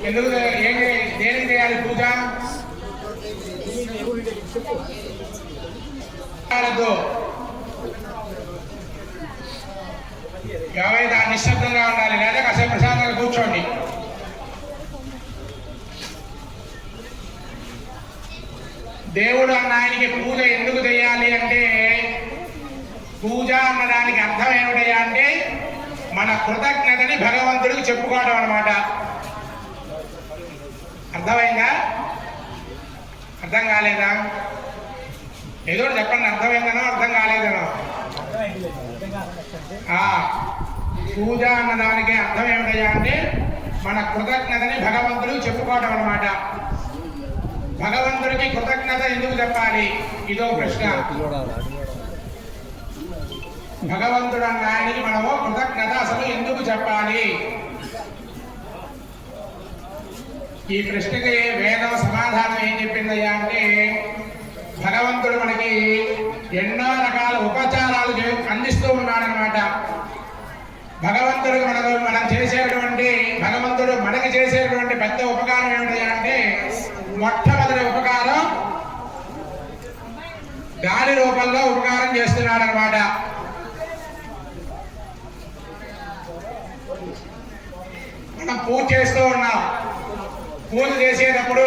ఎందుకు దేనికి చేయాలి పూజ? ఎవరైతే నిశ్శబ్దంగా ఉండాలి, లేదా కాసేపు ప్రశాంతంగా కూర్చోండి. దేవుడు అన్న ఆయనకి పూజ ఎందుకు చేయాలి అంటే, పూజ అన్నదానికి అర్థం ఏమిటయ్యా అంటే మన కృతజ్ఞతని భగవంతుడికి చెప్పుకోవడం అన్నమాట. అర్థమైందా? అర్థం కాలేదా? ఏదో చెప్పండి, అర్థమైందనో అర్థం కాలేదనో. పూజ అన్నదానికి అర్థం ఏమిటయ్యా అంటే మన కృతజ్ఞతని భగవంతుడికి చెప్పుకోవడం అన్నమాట. భగవంతుడికి కృతజ్ఞత ఎందుకు చెప్పాలి? ఇదో ప్రశ్న. భగవంతుడు అన్న ఆయనకి మనము కృతజ్ఞత అసలు ఎందుకు చెప్పాలి? ఈ ప్రశ్నకి వేదం సమాధానం ఏం చెప్పిందయ్యా అంటే, భగవంతుడు మనకి ఎన్నో రకాల ఉపచారాలు అందిస్తూ ఉన్నాడనమాట. భగవంతుడికి మనం చేసేటువంటి భగవంతుడు మనకి చేసేటువంటి పెద్ద ఉపకారం ఏమిటయ్యా అంటే, మొట్టమొదటి ఉపకారం గాలి రూపంలో ఉపకారం చేస్తున్నాడు అనమాట. మనం పూజ చేస్తూ ఉన్నాం. పూజ చేసేటప్పుడు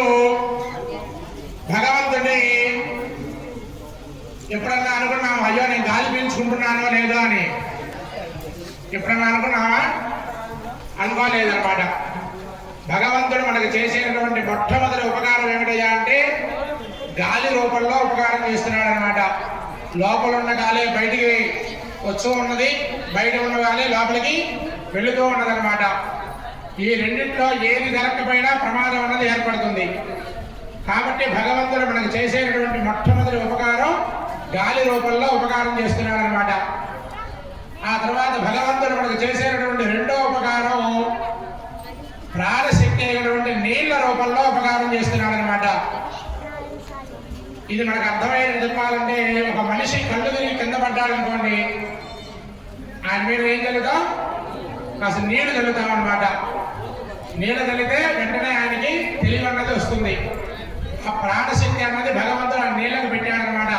భగవంతుడిని ఎప్పుడన్నా అనుకున్నాం, అయ్యో నేను గాలి పీల్చుకుంటున్నానో లేదో అని ఎప్పుడన్నా అనుకున్నావా? అనుకోలేదన్నమాట. భగవంతుడు మనకు చేసేటటువంటి మొట్టమొదటి ఉపకారం ఏమిటయ్యా అంటే గాలి రూపంలో ఉపకారం చేస్తున్నాడు అనమాట. లోపల ఉన్న గాలి బయటికి వస్తూ ఉన్నది, బయట ఉన్న గాలి లోపలికి వెళుతూ ఉన్నదన్నమాట. ఈ రెండింటిలో ఏది జరగకపోయినా ప్రమాదం అన్నది ఏర్పడుతుంది. కాబట్టి భగవంతుడు మనకు చేసేటటువంటి మొట్టమొదటి ఉపకారం గాలి రూపంలో ఉపకారం చేస్తున్నాడు అనమాట. ఆ తర్వాత భగవంతుడు మనకు చేసేటటువంటి రెండో ఉపకారం ప్రాణశక్తి అయినటువంటి నీళ్ల రూపంలో ఉపకారం చేస్తున్నాడు అనమాట. ఇది మనకు అర్థమైన చెప్పాలంటే, ఒక మనిషి కళ్ళు తిరిగి కింద పడ్డాడు అనుకోండి, ఆయన మీద ఏం చల్లుతాం? కాస్త నీళ్లు చల్లుతాం అనమాట. నీళ్లు చల్లితే వెంటనే ఆయనకి తెలివి అన్నది వస్తుంది. ఆ ప్రాణశక్తి అన్నది భగవంతుడు ఆ నీళ్లకు పెట్టాడనమాట.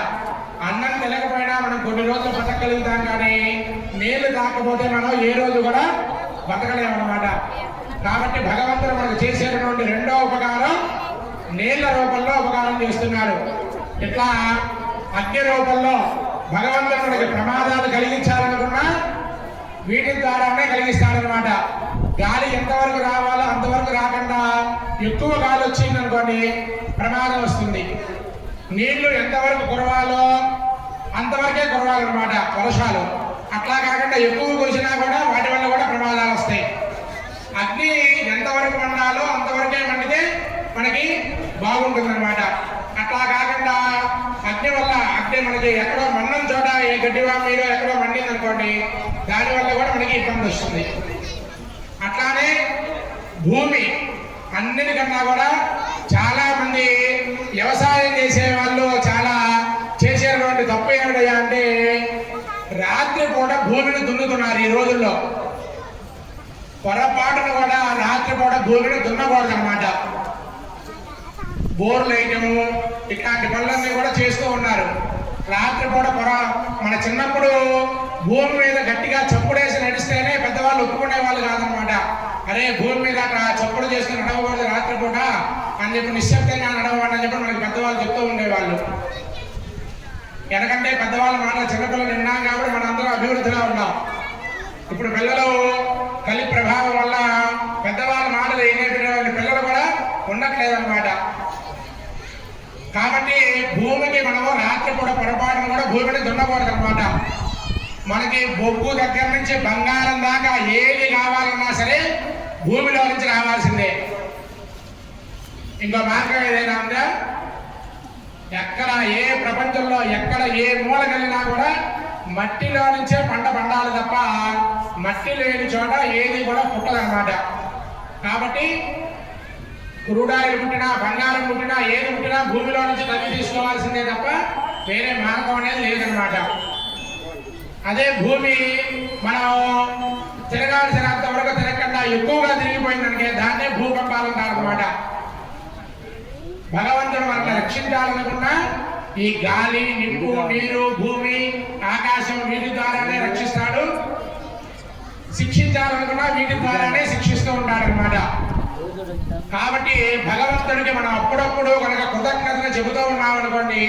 అన్నం తినకపోయినా మనం కొన్ని రోజులు బతకగలుగుతాం, కానీ నీళ్లు తాకపోతే మనం ఏ రోజు కూడా బతకలేమన్నమాట. కాబట్టి భగవంతుడు మనకు చేసేటటువంటి రెండో ఉపకారం నీళ్ల రూపంలో ఉపకారం చేస్తున్నారు. ఇట్లా అగ్ని రూపంలో భగవంతుడు మనకి ప్రమాదాలు కలిగించాలనుకున్నా వీటి ద్వారానే కలిగిస్తాడనమాట. గాలి ఎంతవరకు రావాలో అంతవరకు రాకుండా ఎక్కువ గాలి వచ్చింది అనుకోండి ప్రమాదం వస్తుంది. నీళ్లు ఎంతవరకు కురవాలో అంతవరకే కురవాలన్నమాట వర్షాలు. అట్లా కాకుండా ఎక్కువ కురిసినా కూడా వాటి వల్ల కూడా ప్రమాదాలు వస్తాయి. అగ్ని ఎంతవరకు మండాలో అంతవరకే మండితే మనకి బాగుంటుందన్నమాట. అట్లా కాకుండా అగ్ని మనకి ఎక్కడో మన్నం చోట ఏ గడ్డివా మీరు ఎక్కడో మండింది అనుకోండి, దానివల్ల కూడా మనకి ఇబ్బంది వస్తుంది. అట్లానే భూమి అన్నిటికన్నా కూడా చాలా మంది వ్యవసాయం చేసే వాళ్ళు చాలా చేసేటువంటి తప్పు ఏమిటయ్యా అంటే, రాత్రి పూట భూమిని దున్నుతున్నారు ఈ రోజుల్లో. పొరపాటును కూడా రాత్రి పూట భూమిని దున్నకూడదు అనమాట. బోర్లు వేయటము ఇట్లాంటి పనులన్నీ కూడా చేస్తూ ఉన్నారు. రాత్రిపూట మన చిన్నప్పుడు భూమి మీద గట్టిగా చప్పుడేసి నడిస్తేనే పెద్దవాళ్ళు ఒప్పుకునే వాళ్ళు కాదనమాట. అరే భూమి మీద చప్పుడు చేసుకుని నడవకూడదు రాత్రిపూట అని చెప్పి నిశ్శబ్దంగా నడవండి అని చెప్పి మనకి పెద్దవాళ్ళు చెప్తూ ఉండేవాళ్ళు. ఎందుకంటే పెద్దవాళ్ళ మాట చిన్నపిల్లలు విన్నాం కాబట్టి మనందరం అభివృద్ధిలో ఉన్నాం. ఇప్పుడు పిల్లలు కలి ప్రభావం వల్ల పెద్దవాళ్ళ మాటలు ఏనేటువంటి పిల్లలు కూడా ఉండట్లేదన్నమాట. కాబట్టి భూమికి మనము రాత్రిపూట పొరపాటును కూడా భూమిని దున్నకూడదు అనమాట. మనకి బొగ్గు దగ్గర నుంచి బంగారం దాకా ఏది కావాలన్నా సరే భూమిలో నుంచి రావాల్సిందే. ఇంకో మార్గం ఏదైనా ఉందా? ఎక్కడ ఏ ప్రపంచంలో ఎక్కడ ఏ మూల కలిగినా కూడా మట్టిలో నుంచే పంట పండాలి తప్ప మట్టి లేని చోట ఏది కూడా పుట్టదన్నమాట. కాబట్టి క్రూడాయిలు పుట్టినా బంగారం పుట్టినా ఏది పుట్టినా భూమిలో నుంచి తగ్గి తీసుకోవాల్సిందే తప్ప వేరే మార్గం అనేది లేదనమాట. అదే భూమి మనం తిరగాల్సినంత వరకు తిరగకుండా ఎక్కువగా తిరిగిపోయిందనికే దాన్నే భూకంపాలు అంటారన్నమాట. భగవంతుడు మనల్ని రక్షించాలనుకున్నా ఈ గాలి, నిప్పు, నీరు, భూమి, ఆకాశం వీటి ద్వారానే రక్షిస్తాడు. శిక్షించాలనుకున్నా వీటి ద్వారానే శిక్షిస్తూ ఉంటాడు అనమాట. కాబట్టి భగవంతుడికి మనం అప్పుడప్పుడు కనుక కృతజ్ఞతలు చెబుతూ ఉన్నాం అనుకోండి,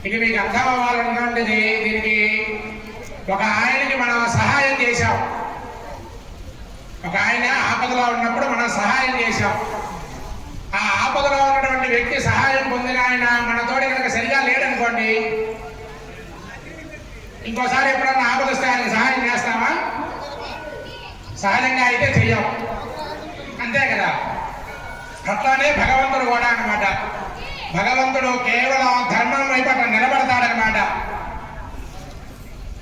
ఇక మీకు అర్థం అవ్వాలనుకోండి. దీనికి ఒక ఆయనకి మనం సహాయం చేశాం. ఒక ఆయన ఆపదలో ఉన్నప్పుడు మనం సహాయం చేశాం. ఆ ఆపదలో ఉన్నటువంటి వ్యక్తి సహాయం పొందిన ఆయన మనతోటి కనుక సరిగా లేడనుకోండి, ఇంకోసారి ఎప్పుడన్నా ఆపద వస్తే ఆయన సహాయం చేస్తామా? సహజంగా అయితే చెయ్యం, అంతే కదా. అట్లానే భగవంతుడు కూడా అనమాట. భగవంతుడు కేవలం ధర్మం వైపు అట్లా నిలబడతాడనమాట.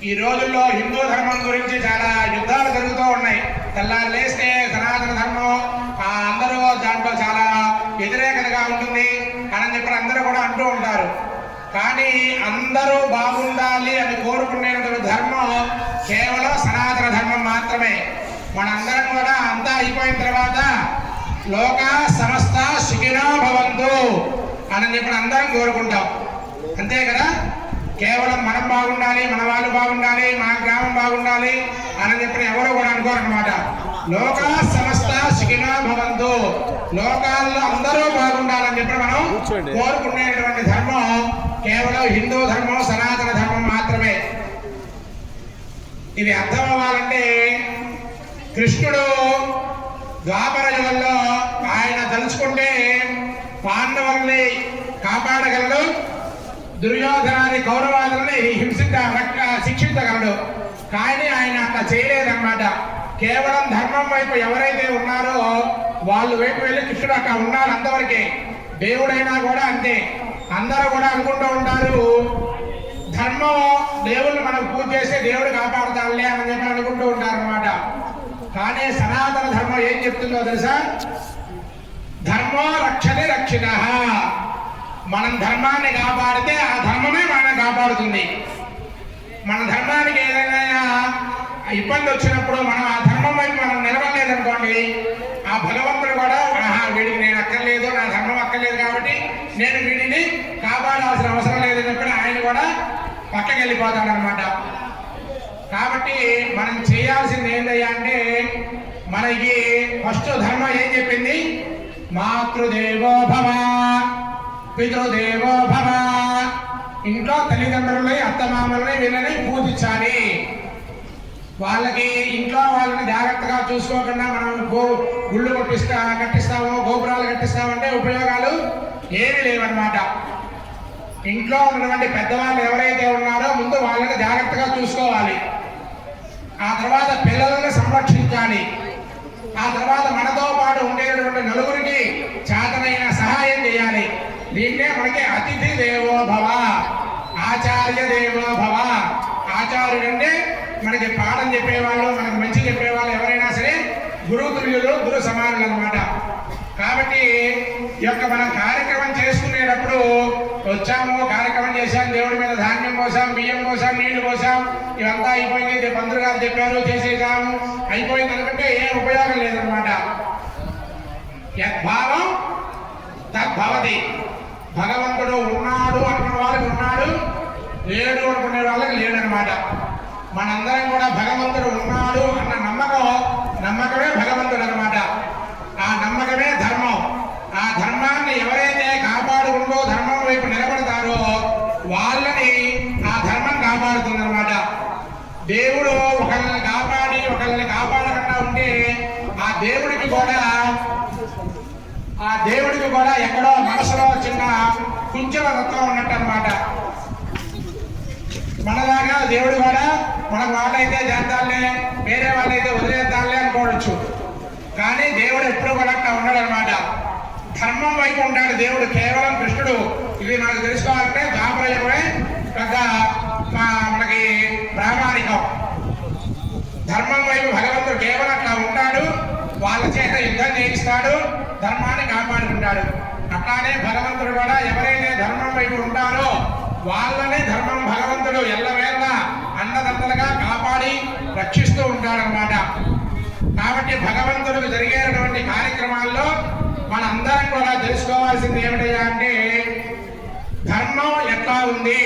ఈ రోజుల్లో హిందూ ధర్మం గురించి చాలా యుద్ధాలు జరుగుతూ ఉన్నాయి. తెల్లారు లేస్తే సనాతన ధర్మం అందరూ దాంట్లో చాలా వ్యతిరేకతగా ఉంటుంది అని చెప్పి అందరూ కూడా అంటూ ఉంటారు. కానీ అందరూ బాగుండాలి అని కోరుకునేటువంటి ధర్మం కేవలం సనాతన ధర్మం మాత్రమే. మనందరం కూడా అంతా అయిపోయిన తర్వాత లోక సమస్త సుఖినో భవంతు అని చెప్పి అందరం కోరుకుంటాం, అంతే కదా. కేవలం మనం బాగుండాలి, మన వాళ్ళు బాగుండాలి, మన గ్రామం బాగుండాలి అని చెప్పి ఎవరు కూడా అనుకోరనమాట. లోక సమస్త సుఖినో భవంతు, లోకాల్లో అందరూ బాగుండాలని చెప్పి మనం కోరుకునేటువంటి ధర్మం కేవలం హిందూ ధర్మం, సనాతన ధర్మం మాత్రమే. ఇది అర్థం అవ్వాలంటే కృష్ణుడు ద్వాపర యుగంలో ఆయన తలుచుకుంటే పాండవుల్ని కాపాడగలడు, దుర్యోధనాన్ని, కౌరవాదుల్ని శిక్షించగలడు. కానీ ఆయన అట్లా చేయలేదన్నమాట. కేవలం ధర్మం వైపు ఎవరైతే ఉన్నారో వాళ్ళు వైపు వెళ్ళి కృష్ణుడు అక్కడ ఉన్నారు అంతవరకే. దేవుడైనా కూడా అంతే. అందరూ కూడా అనుకుంటూ ఉంటారు ధర్మం దేవుళ్ళు మనకు పూజ చేస్తే దేవుడు కాపాడుతాడులే అని చెప్పి అనుకుంటూ ఉంటారు అనమాట. కానీ సనాతన ధర్మం ఏం చెప్తుందో తెలుసా? ధర్మో రక్షతే రక్షిత. మనం ధర్మాన్ని కాపాడితే ఆ ధర్మమే మనల్ని కాపాడుతుంది. మన ధర్మానికి ఏదైనా ఇబ్బంది వచ్చినప్పుడు మనం ఆ ధర్మం వైపు మనం నిలబడలేదనుకోండి, ఆ భగవంతుడు కూడా వీడికి నేను అక్కర్లేదు, నా ధర్మం అక్కర్లేదు కాబట్టి నేను వీడిని కాపాడాల్సిన అవసరం లేదని చెప్పి ఆయన కూడా పక్కకి వెళ్ళిపోతాడనమాట. కాబట్టి మనం చేయాల్సింది ఏంటయ్యా అంటే, మనకి ఫస్ట్ ధర్మం ఏం చెప్పింది? మాతృదేవో భవ, పితృదేవో భవ. ఇంట్లో తల్లిదండ్రులని, అత్తమామల్ని, వీళ్ళని పూజించాలి. వాళ్ళకి ఇంట్లో వాళ్ళని జాగ్రత్తగా చూసుకోకుండా మనం గుళ్ళు కట్టిస్తాము, గోపురాలు కట్టిస్తామంటే ఉపయోగాలు ఏమీ లేవన్నమాట. ఇంట్లో ఉన్నటువంటి పెద్దవాళ్ళు ఎవరైతే ఉన్నారో ముందు వాళ్ళని జాగ్రత్తగా చూసుకోవాలి. ఆ తర్వాత పిల్లలను సంరక్షించాలి. ఆ తర్వాత మనతో పాటు ఉండేటటువంటి నలుగురికి చేతనైన సహాయం చేయాలి. దీన్నే మనకి అతిథి దేవో భవ, ఆచార్య దేవో భవ. ఆచార్యుడంటే మనకి పాఠం చెప్పేవాళ్ళు, మనకి మంచి చెప్పేవాళ్ళు ఎవరైనా సరే గురువు తుల్యులు, గురు సమానులు అనమాట. కాబట్టి ఈ యొక్క మనం కార్యక్రమం చేసుకునేటప్పుడు వచ్చాము, కార్యక్రమం చేశాం, దేవుడి మీద ధాన్యం పోసాం, బియ్యం పోసాం, నీళ్లు పోసాం, ఇవంతా అయిపోయింది, పంతులు గారు చెప్పారు చేసేసాము, అయిపోయింది అనుకుంటే ఏం ఉపయోగం లేదనమాట. యద్భావం తద్భవతి. భగవంతుడు ఉన్నాడు అనుకున్న వాళ్ళకి ఉన్నాడు, లేడు అనుకునే వాళ్ళకి లేడనమాట. మనందరం కూడా భగవంతుడు ఉన్నాడు అన్న నమ్మకమే భగవంతుడు అనమాట. ఆ నమ్మకమే ధర్మం. ఆ ధర్మాన్ని ఎవరైతే కాపాడుకుంటూ ధర్మం వైపు నిలబడతారో వాళ్ళని ఆ ధర్మం కాపాడుతుందన్నమాట. దేవుడు ఒకళ్ళని కాపాడి ఒకళ్ళని కాపాడకుండా ఉంటే ఆ దేవుడికి కూడా ఎక్కడో మనసులో చిన్న కుంచెల తత్వం ఉన్నట్టు అనమాట. మనలాగా దేవుడు కూడా మన వాళ్ళైతే చేద్దాంలే, వేరే వాళ్ళైతే వదిలేద్దాంలే అనుకోవచ్చు. కానీ దేవుడు ఎప్పుడు కూడా అట్లా ఉన్నాడు అనమాట. ధర్మం వైపు ఉంటాడు దేవుడు. కేవలం కృష్ణుడు. ఇది మనకు తెలుసుకోవాలంటే ద్వాపరయుగమే పెద్ద మనకి ప్రామాణికం. ధర్మం వైపు భగవంతుడు కేవలం అట్లా ఉంటాడు. వాళ్ళ చేత యుద్ధం చేయిస్తాడు, ధర్మాన్ని కాపాడుకుంటాడు. అట్లానే భగవంతుడు కూడా ఎవరైతే ధర్మం వైపు ఉంటారో వాళ్ళనే ధర్మం భగవంతుడు ఎల్లవేళ అన్నదండలుగా కాపాడు కాపాడి రక్షిస్తూ ఉంటాడనమాట. కాబట్టి భగవంతుడికి జరిగేటువంటి కార్యక్రమాల్లో మనందరం కూడా తెలుసుకోవాల్సింది ఏమిటయ్యా అంటే ధర్మం ఎట్లా ఉంది.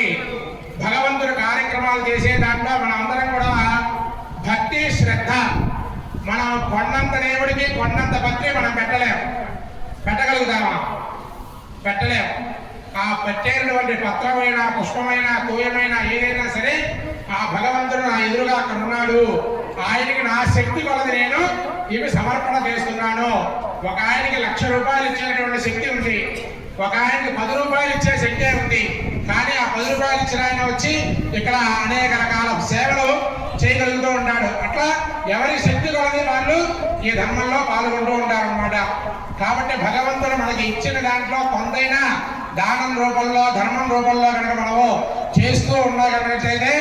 భగవంతుడి కార్యక్రమాలు చేసే దాంట్లో మనం అందరం కూడా భక్తి శ్రద్ధ, మనం కొండంత దేవుడికి కొండంత భక్తి మనం పెట్టగలుగుతామా? పెట్టలేము. ఆ పెట్టేటువంటి పత్రమైన పుష్పమైన తోయమైన ఏదైనా సరే ఆ భగవంతుడు నా ఎదురుగా అక్కడ ఉన్నాడు, ఆయనకి నా శక్తి కొలది నేను ఇవి సమర్పణ చేస్తున్నాను. ఒక ఆయనకి 1,00,000 రూపాయలు ఇచ్చేటువంటి శక్తి ఉంది, ఒక ఆయనకి 10 రూపాయలు ఇచ్చే శక్తే ఉంది. కానీ ఆ 10 రూపాయలు ఇచ్చిన ఆయన వచ్చి ఇక్కడ అనేక రకాల సేవలు చేయగలుగుతూ ఉంటాడు. అట్లా ఎవరి శక్తి కొలది వాళ్ళు ఈ ధర్మంలో పాల్గొంటూ ఉంటారు అన్నమాట. కాబట్టి భగవంతుడు మనకి ఇచ్చిన దాంట్లో కొంతైనా దానం రూపంలో ధర్మం రూపంలో కనుక మనము చేస్తూ ఉండగలిగినట్లయితే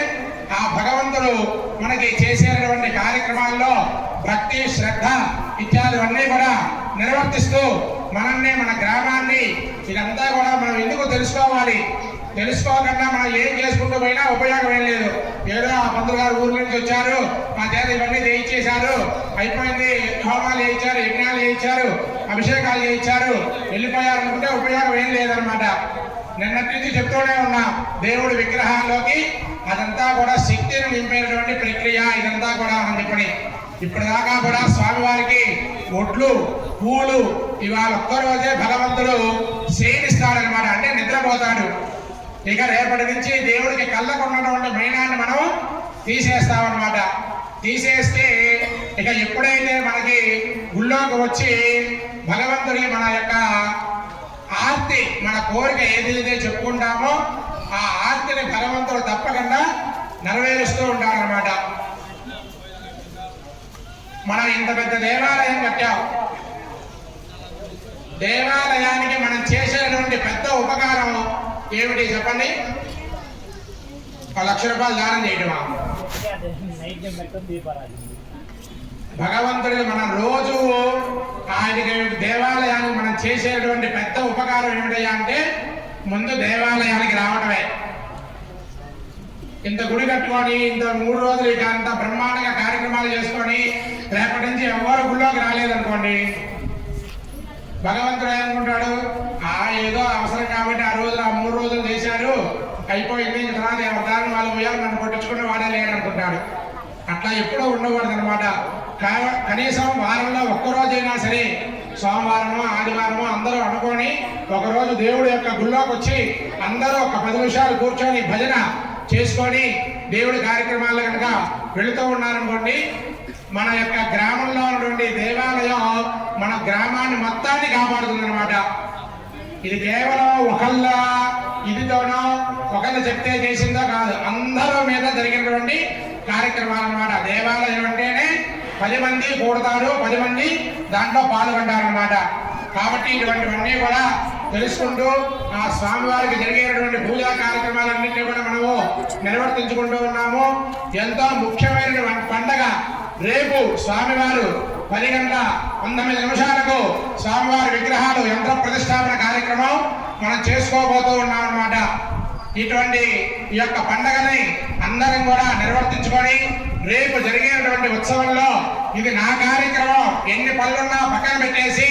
ఆ భగవంతుడు మనకి చేసేటువంటి కార్యక్రమాల్లో భక్తి శ్రద్ధ ఇత్యాదివన్నీ కూడా నిర్వర్తిస్తూ మనల్ని మన గ్రామాన్ని ఇదంతా కూడా మనం ఎందుకు తెలుసుకోవాలి. తెలుసుకోకుండా మనం ఏం చేసుకుంటూ పోయినా ఉపయోగం ఏం లేదు. ఏదో ఆ పంతులు గారు ఊరి నుంచి వచ్చారు, మా చేత ఇవన్నీ చేయించేశారు, అయిపోయింది, హోమాలు చేయించారు, యజ్ఞాలు చేయించారు, అభిషేకాలు చేయించారు, వెళ్ళిపోయారు అనుకుంటే ఉపయోగం ఏం లేదనమాట. నిన్నటి నుంచి చెప్తూనే ఉన్నాం, దేవుడి విగ్రహాల్లోకి అదంతా కూడా శక్తిని నింపేటువంటి ప్రక్రియ ఇదంతా కూడా అని చెప్పని. ఇప్పటిదాకా కూడా స్వామివారికి ఒడ్లు పూలు ఇవాళ ఒక్కరోజే భగవంతుడు శయనిస్తాడనమాట, అంటే నిద్రపోతాడు. ఇక రేపటి నుంచి దేవుడికి కళ్ళకున్నటువంటి మైనాన్ని మనం తీసేస్తామన్నమాట. తీసేస్తే ఇక ఎప్పుడైతే మనకి గుళ్ళోకి వచ్చి భగవంతుడికి మన యొక్క ఆర్తి, మన కోరిక ఏదైతే చెప్పుకుంటామో ఆ ఆర్తిని భగవంతుడు తప్పకుండా నెరవేరుస్తూ ఉంటారన్నమాట. మనం ఇంత పెద్ద దేవాలయం కట్టాం, దేవాలయానికి మనం చేసేటువంటి పెద్ద ఉపకారం ఏమిటి చెప్పండి? 1,00,000 రూపాయలు దానం చేయటమా? భగవంతుడికి మనం రోజు ఆయనకి దేవాలయానికి మనం చేసేటువంటి పెద్ద ఉపకారం ఏమిటయ్యా అంటే ముందు దేవాలయానికి రావడమే. ఇంత గుడి కట్టుకొని ఇంత 3 రోజులు ఇక అంత బ్రహ్మాండంగా కార్యక్రమాలు చేసుకొని రేపటి నుంచి ఎవరు గుళ్ళోకి రాలేదనుకోండి, భగవంతుడు ఏమనుకుంటాడు, ఏదో అవసరం కాబట్టి ఆ రోజులు ఆ 3 రోజులు చేశారు, అయిపోయింది, ఇంక తర్వాత ఎవరి వాళ్ళు పోయారు, నన్ను పట్టించుకుని వాడే లేడనుకుంటాడు. అట్లా ఎప్పుడూ ఉండకూడదు అనమాట. కనీసం వారంలో ఒక్కరోజైనా సరే, సోమవారమో ఆదివారమో అందరూ అనుకొని ఒకరోజు దేవుడి యొక్క గుళ్ళోకి వచ్చి అందరూ ఒక 10 నిమిషాలు కూర్చొని భజన చేసుకొని దేవుడి కార్యక్రమాలు కనుక వెళుతూ ఉన్నారనుకోండి, మన యొక్క గ్రామంలో ఉన్నటువంటి దేవాలయం మన గ్రామాన్ని మొత్తాన్ని కాపాడుతుంది అనమాట. ఇది కేవలం ఒకళ్ళ ఇదితోనో ఒకళ్ళు చెప్తే చేసిందో కాదు, అందరూ మీద జరిగినటువంటి కార్యక్రమాలు అనమాట. దేవాలయం అంటేనే 10 మంది కూడతారు, 10 మంది దాంట్లో పాల్గొంటారనమాట. కాబట్టి ఇటువంటివన్నీ కూడా తెలుసుకుంటూ ఆ స్వామివారికి జరిగేటువంటి పూజా కార్యక్రమాలన్నింటినీ కూడా మనము నిర్వర్తించుకుంటూ ఉన్నాము. ఎంతో ముఖ్యమైన పండగ రేపు స్వామివారు 10:19 స్వామివారి విగ్రహాలు యంత్ర ప్రతిష్టాపన కార్యక్రమం మనం చేసుకోబోతూ ఉన్నాం అన్నమాట. ఇటువంటి ఈ యొక్క పండగని అందరం కూడా నిర్వర్తించుకొని రేపు జరిగేటువంటి ఉత్సవంలో ఇది నా కార్యక్రమం, ఎన్ని పనులున్నా పక్కన పెట్టేసి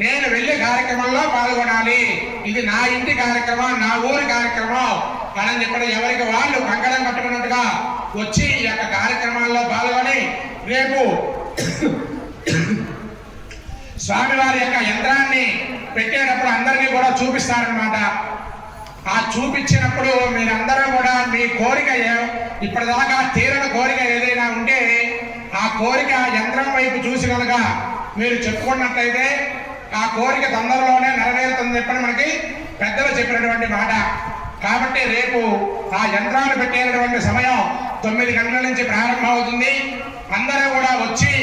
నేను వెళ్ళి కార్యక్రమంలో పాల్గొనాలి, ఇది నా ఇంటి కార్యక్రమం, నా ఊరి కార్యక్రమం అని చెప్పి ఎవరికి వాళ్ళు కంకణం కట్టుకున్నట్టుగా వచ్చి ఈ యొక్క కార్యక్రమాల్లో పాల్గొని రేపు స్వామివారి యొక్క యంత్రాన్ని పెట్టేటప్పుడు అందరికీ కూడా చూపిస్తారనమాట. ఆ చూపించినప్పుడు మీరందరూ కూడా మీ కోరిక ఇప్పటిదాకా తీరని కోరిక ఏదైనా ఉంటే ఆ కోరిక యంత్రం వైపు చూసి కనుక మీరు చెప్పుకున్నట్లయితే ఆ కోరిక తొందరలోనే నెరవేరుతుంది చెప్పని మనకి పెద్దలు చెప్పినటువంటి మాట. కాబట్టి రేపు ఆ యంత్రాలు పెట్టేటటువంటి సమయం 9 గంటల నుంచి ప్రారంభమవుతుంది. అందరూ కూడా వచ్చి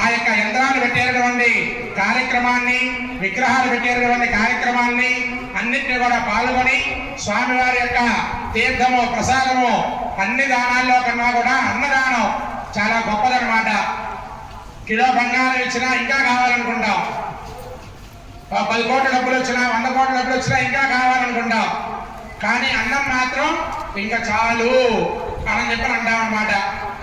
ఆ యొక్క యంత్రాలు పెట్టేటటువంటి కార్యక్రమాన్ని, విగ్రహాలు పెట్టేటటువంటి కార్యక్రమాన్ని అన్నింటినీ కూడా పాల్గొని స్వామివారి యొక్క తీర్థము ప్రసాదము అన్ని దానాల్లో కన్నా కూడా అన్నదానం చాలా గొప్పదన్నమాట. కిలో బంగారం ఇచ్చినా ఇంకా కావాలనుకుంటాం, 10 కోట్ల డబ్బులు వచ్చినా 100 కోట్ల డబ్బులు వచ్చినా ఇంకా కావాలనుకుంటాం. కానీ అన్నం మాత్రం ఇంకా చాలు అని చెప్పని అంటాం అన్నమాట.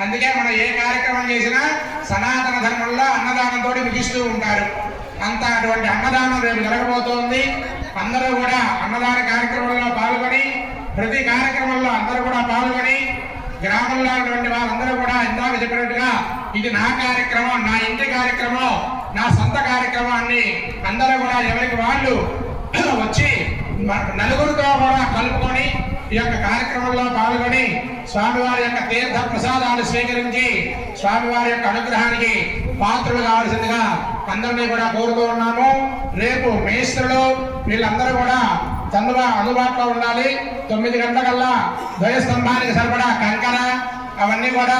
అందుకే మనం ఏ కార్యక్రమం చేసినా సనాతన ధర్మంలో అన్నదానంతో ముగిస్తూ ఉంటారు. అంత అటువంటి అన్నదానం రేపు జరగబోతోంది. అందరూ కూడా అన్నదాన కార్యక్రమంలో పాల్గొని ప్రతి కార్యక్రమంలో అందరూ కూడా పాల్గొని గ్రామంలో ఉన్నటువంటి వాళ్ళందరూ కూడా ఇందాక చెప్పినట్టుగా ఇది నా కార్యక్రమం, నా ఇంటి కార్యక్రమం, నా సొంత కార్యక్రమాన్ని అందరూ కూడా ఎవరికి వాళ్ళు వచ్చి నలుగురితో కూడా కలుపుకొని ఈ యొక్క కార్యక్రమంలో పాల్గొని స్వామివారి యొక్క తీర్థ ప్రసాదాలు స్వీకరించి స్వామివారి యొక్క అనుగ్రహానికి పాత్రలు కావాల్సిందిగా అందరినీ కూడా కోరుతూ ఉన్నాము. రేపు మేస్త్రులు వీళ్ళందరూ కూడా అందుబాటులో ఉండాలి. 9 గంటలకల్లా ధ్వజస్తంభానికి సరిపడా కంకర అవన్నీ కూడా